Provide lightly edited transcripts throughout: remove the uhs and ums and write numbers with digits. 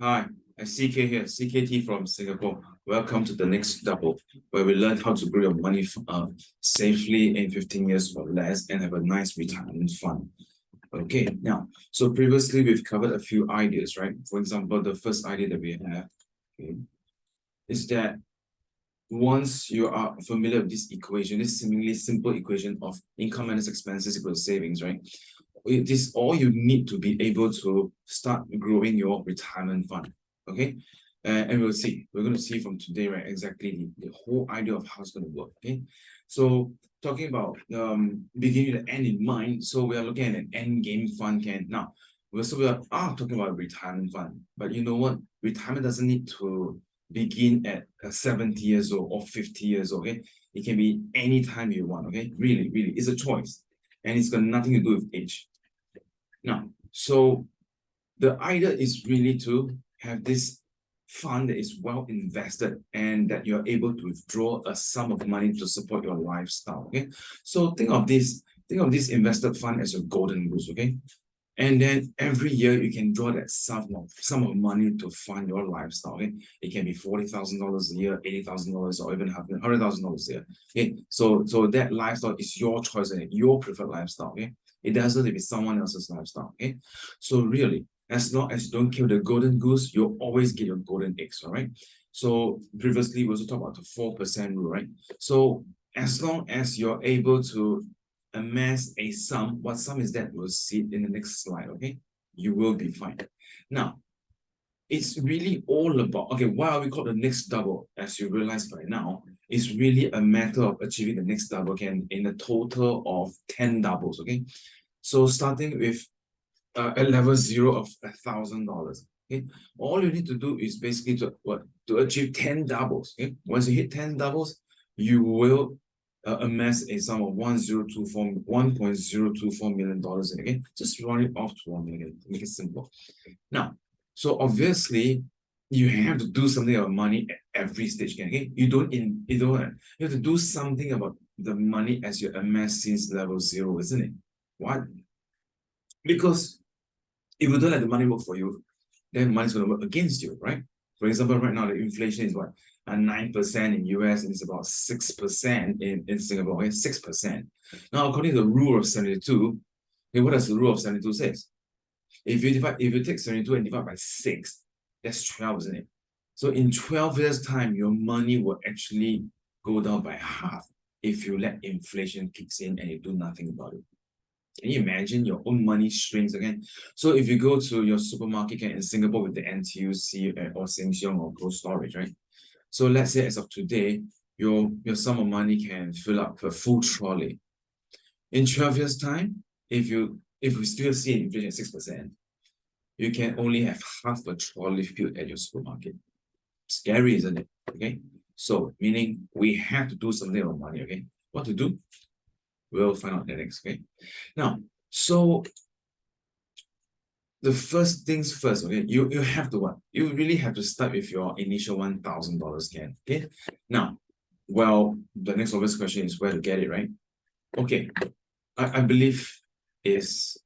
Hi, I'm CK here, CKT from Singapore. Welcome to the next double, where we learn how to grow your money safely in 15 years or less and have a nice retirement fund. Okay, now, so previously we've covered a few ideas, right? For example, the first idea that we have, okay, is that once you are familiar with this equation, this seemingly simple equation of income minus expenses equals savings, right? It is all you need to be able to start growing your retirement fund. Okay. And we'll see. We're going to see from today, right, exactly the whole idea of how it's going to work. Okay. So talking about beginning with the end in mind. So we are looking at an end game fund can now. We are talking about retirement fund, but you know what? Retirement doesn't need to begin at 70 years old or 50 years old. Okay. It can be any time you want. Okay. Really, really, it's a choice. And it's got nothing to do with age. Now, so the idea is really to have this fund that is well invested and that you're able to withdraw a sum of money to support your lifestyle. Okay. So think of this invested fund as a golden goose. Okay. And then every year you can draw that sum of money to fund your lifestyle. Okay. It can be $40,000 a year, $80,000, or even $100,000 a year. Okay. So that lifestyle is your choice and your preferred lifestyle. Okay. It doesn't have to be someone else's lifestyle. Okay. So really, as long as you don't kill the golden goose, you'll always get your golden eggs. All right. So previously we also talked about the 4% rule, right? So as long as you're able to amass a sum, what sum is that? We'll see it in the next slide. Okay. You will be fine. Now, it's really all about, okay, why are we called the next double? As you realize by now, it's really a matter of achieving the next double again in a total of 10 doubles. Okay. So starting with a level 0 of $1,000. Okay. All you need to do is basically to achieve 10 doubles. Okay. Once you hit 10 doubles, you will amass a sum of $1.024 million. Okay. Just run it off to 1 million to make it simple. Now, so obviously you have to do something about money at every stage. Okay. You have to do something about the money as you amass since level 0, isn't it? What? Because if you don't let the money work for you, then money's going to work against you, right? For example, right now the inflation is what? 9% in US and it's about 6% in Singapore. Okay, 6%. Now, according to the rule of 72, okay, what does the rule of 72 says? If you take 72 and divide by 6, that's 12, isn't it? So in 12 years' time, your money will actually go down by half if you let inflation kicks in and you do nothing about it. Can you imagine your own money shrinks again? So if you go to your supermarket in Singapore with the NTUC or Sheng Siong or Cold Storage, right? So let's say as of today, your sum of money can fill up a full trolley. In 12 years' time, if we still see inflation at 6%, you can only have half a trolley filled at your supermarket. Scary, isn't it? Okay. So meaning we have to do something about money. Okay. What to do? We'll find out next. Okay. Now, so the first things first, okay, you have to what? You really have to start with your initial $1,000 can. Okay. Now, well, the next obvious question is where to get it, right? Okay. I believe is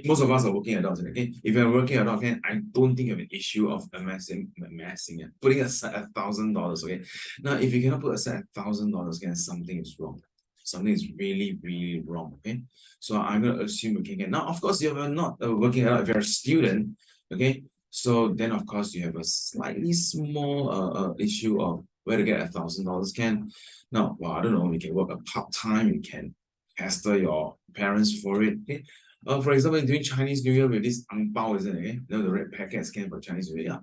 most of us are working adults. Okay, if you're a working adult, okay, I don't think you have an issue of amassing it, putting aside $1,000. Okay, now if you cannot put aside $1,000, again, something is wrong. Something is really, really wrong. Okay, so I'm gonna assume you can get. Now, of course, if you're not a working adult, if you're a student, okay, so then of course you have a slightly small issue of where to get $1,000 can. Now, well, I don't know, you can work a part-time, you can pester your parents for it. Okay. For example, during Chinese New Year with this ang bao, isn't it? Okay? You know, the red packet scan for Chinese New Year. Yeah.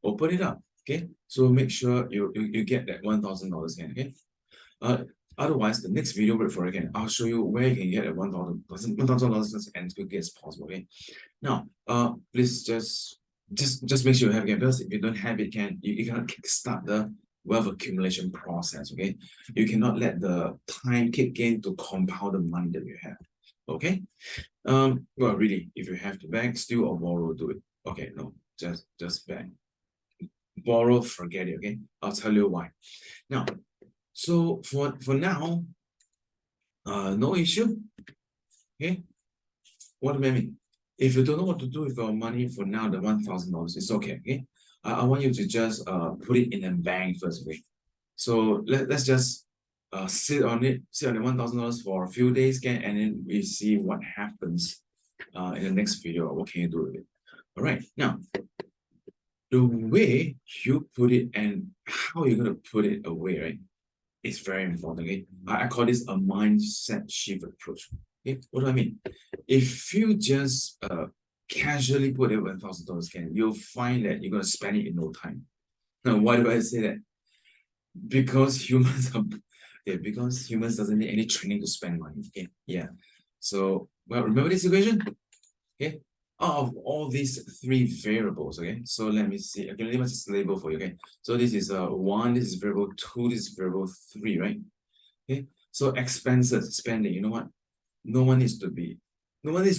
Open it up. Okay. So make sure you get that $1,000 can. Okay. Otherwise, the next video wait for it again. I'll show you where you can get a $1,000 as quickly as possible. Okay. Now, please just make sure you have it, because if you don't have it, you cannot kickstart the wealth accumulation process. Okay, you cannot let the time kick in to compound the money that you have. Okay, well, really, if you have to bank, steal or borrow, do it. Okay, no, just bank. Borrow, forget it. Okay, I'll tell you why. Now, so for now, no issue. Okay, what do I mean? If you don't know what to do with your money for now, the $1,000, it's okay. Okay, I want you to just put it in a bank first. Okay, so let's just sit on the $1,000 for a few days, and then we see what happens in the next video. What can you do with it? All right, now the way you put it and how you're gonna put it away, right? It's very important. Okay, I call this a mindset shift approach. Okay, what do I mean? If you just casually put it $1,000, you'll find that you're gonna spend it in no time. Now, why do I say that? Because humans are, yeah, because humans doesn't need any training to spend money. Okay, yeah. So, well, remember this equation? Okay, out of all these three variables, okay, so let me see. Okay, let me just label for you. Okay, so this is one, this is variable two, this is variable three, right? Okay, so expenses, spending, you know what? No one needs to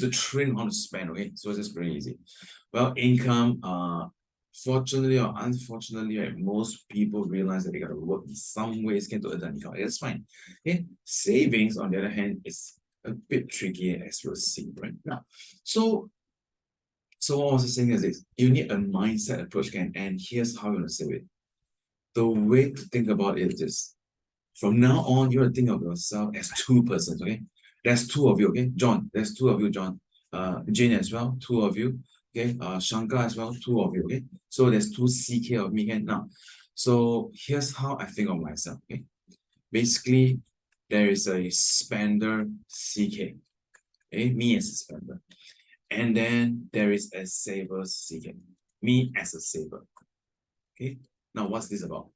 train how to spend. Okay, so it's just very easy. Well, income, fortunately or unfortunately, right, most people realize that they gotta work in some ways to earn income. That's fine. Okay, savings, on the other hand, is a bit tricky, as we'll see right now. So what I was saying is this: you need a mindset approach, and here's how you're gonna save it. The way to think about it is this: from now on, you're gonna think of yourself as two persons. Okay, there's two of you. Okay, John, there's two of you. John, Jane as well, two of you. Okay, Shankar as well, two of you. Okay, so there's two CK of me. Okay, now, so here's how I think of myself. Okay, basically, there is a spender CK. Okay, me as a spender, and then there is a saver CK. Me as a saver. Okay, now what's this about?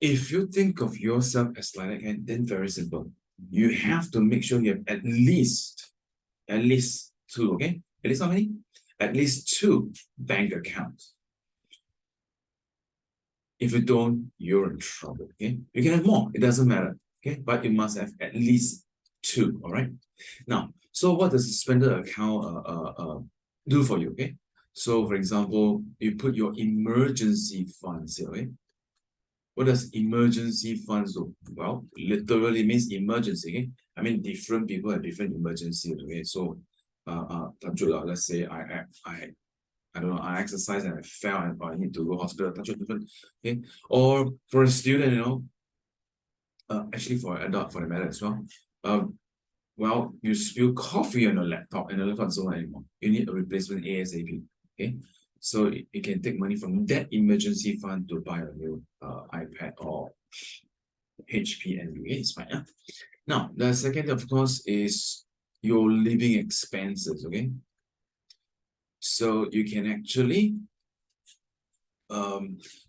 If you think of yourself as like that, then very simple. You have to make sure you have at least two, okay? At least how many? At least two bank accounts. If you don't, you're in trouble, okay? You can have more, it doesn't matter, okay? But you must have at least two, all right? Now, so what does the spender account do for you, okay? So, for example, you put your emergency funds here, okay? What does emergency funds do? Well, literally means emergency. Okay? I mean, different people have different emergencies. Okay, so let's say I don't know, I exercise and I fell and I need to go hospital. Different. Okay, or for a student, you know, actually for an adult for the matter as well. Well, you spill coffee on your laptop and the laptop doesn't work anymore. You need a replacement ASAP. Okay, so you can take money from that emergency fund to buy a new iPad or HP NVA. It's fine. Yeah? Now, the second, of course, is your living expenses. Okay, so you can actually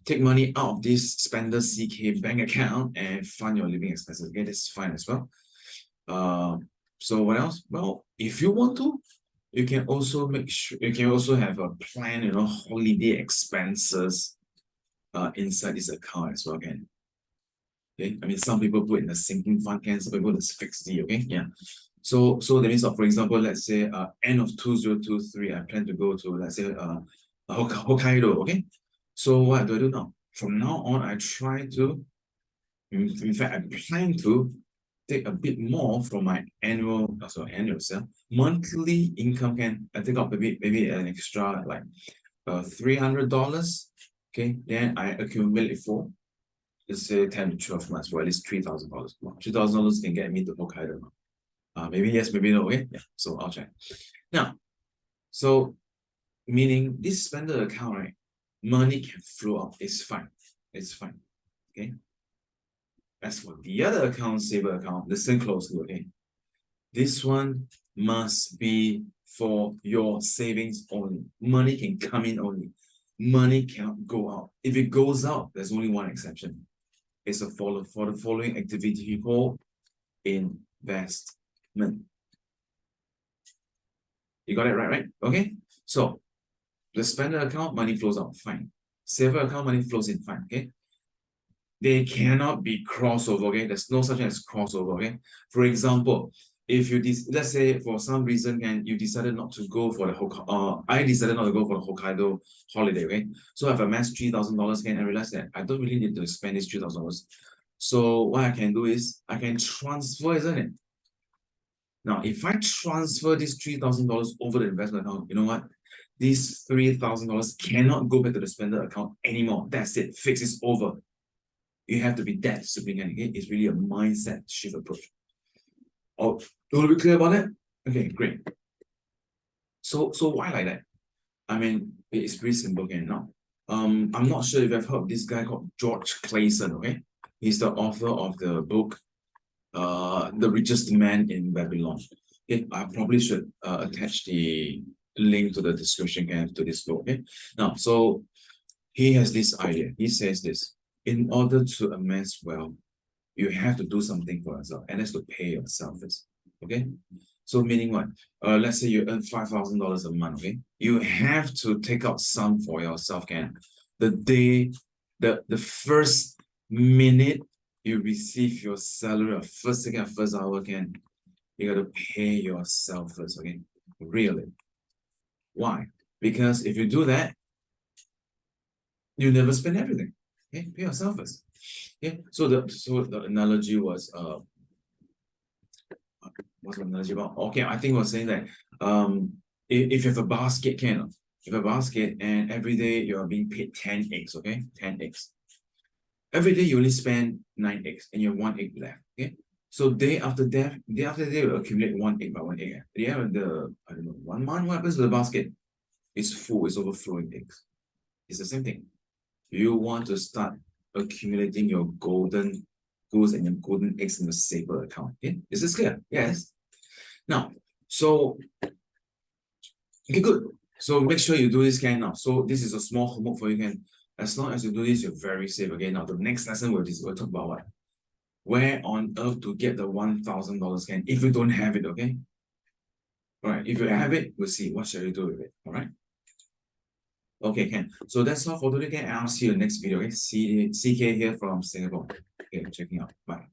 take money out of this spender CK bank account and fund your living expenses. Okay, that's fine as well. So what else? Well, if you want to, you can also make sure you can also have a plan, you know, holiday expenses inside this account as well. Can okay? I mean, some people put in a sinking fund, can some people it's fixed D. Okay, yeah. So that means, for example, let's say end of 2023, I plan to go to, let's say Hokkaido. Okay, so what do I do now? From now on, I try to, in fact, I plan to take a bit more from my annual sale. Monthly income, can I take up maybe an extra like $300. Okay, then I accumulate it for, let's say 10 to 12 months for at least $3,000. $3,000 can get me to Hokkaido. Maybe yes, maybe no. Okay, yeah. So I'll check. Now, so meaning this spender account, right? Money can flow out. It's fine. It's fine. Okay. As for the other account, saver account, listen closely, okay? This one must be for your savings only. Money can come in only. Money cannot go out. If it goes out, there's only one exception. It's for the following activity called investment. You got it right? Okay. So the spender account, money flows out, fine. Saver account, money flows in, fine. Okay. They cannot be crossover. Okay, there's no such thing as crossover. Okay, for example, if you let's say for some reason and you decided not to go for the I decided not to go for the Hokkaido holiday. Okay, so if I amassed $3,000 and I realized that I don't really need to spend this $3,000. So what I can do is I can transfer, isn't it? Now, if I transfer this $3,000 over the investment account, you know what? These $3,000 cannot go back to the spender account anymore. That's it. Fix is over. You have to be that disciplined. Okay? It's really a mindset shift approach. Oh, you want to be clear about that? Okay, great. So why like that? I mean, it's pretty simple again now. I'm not sure if you've heard of this guy called George Clason, okay? He's the author of the book, The Richest Man in Babylon. Okay, I probably should attach the link to the description to this book, okay? Now, so he has this idea. He says this, in order to amass wealth, you have to do something for yourself, and that's to pay yourself first, okay? So meaning what? Let's say you earn $5,000 a month, okay? You have to take out some for yourself, can? The day, the first minute you receive your salary, or first second, first hour, can? You got to pay yourself first, okay? Really. Why? Because if you do that, you never spend everything. Okay, pay yourself first. Okay, so the analogy was what's the analogy about? Okay, I think I was saying that if you have a basket, if you have a basket and every day you are being paid 10 eggs, okay, 10 eggs. Every day you only spend 9 eggs and you have 1 egg left. Okay, so day after day you accumulate 1 egg by 1 egg. At the end of the, I don't know, 1 month, what happens to the basket? It's full, it's overflowing eggs. It's the same thing. You want to start accumulating your golden goals and your golden eggs in the saver account. Okay, is this clear? Yes. Now, so okay, good. So make sure you do this can now. So this is a small homework for you, can. As long as you do this, you're very safe. Okay, now the next lesson we'll talk about what? Where on earth to get the $1,000 can if you don't have it, okay? All right, if you have it, we'll see what shall you do with it. All right. Okay, Ken. So that's all for today, Ken. I'll see you in the next video. Okay, CK here from Singapore. Okay, checking out. Bye.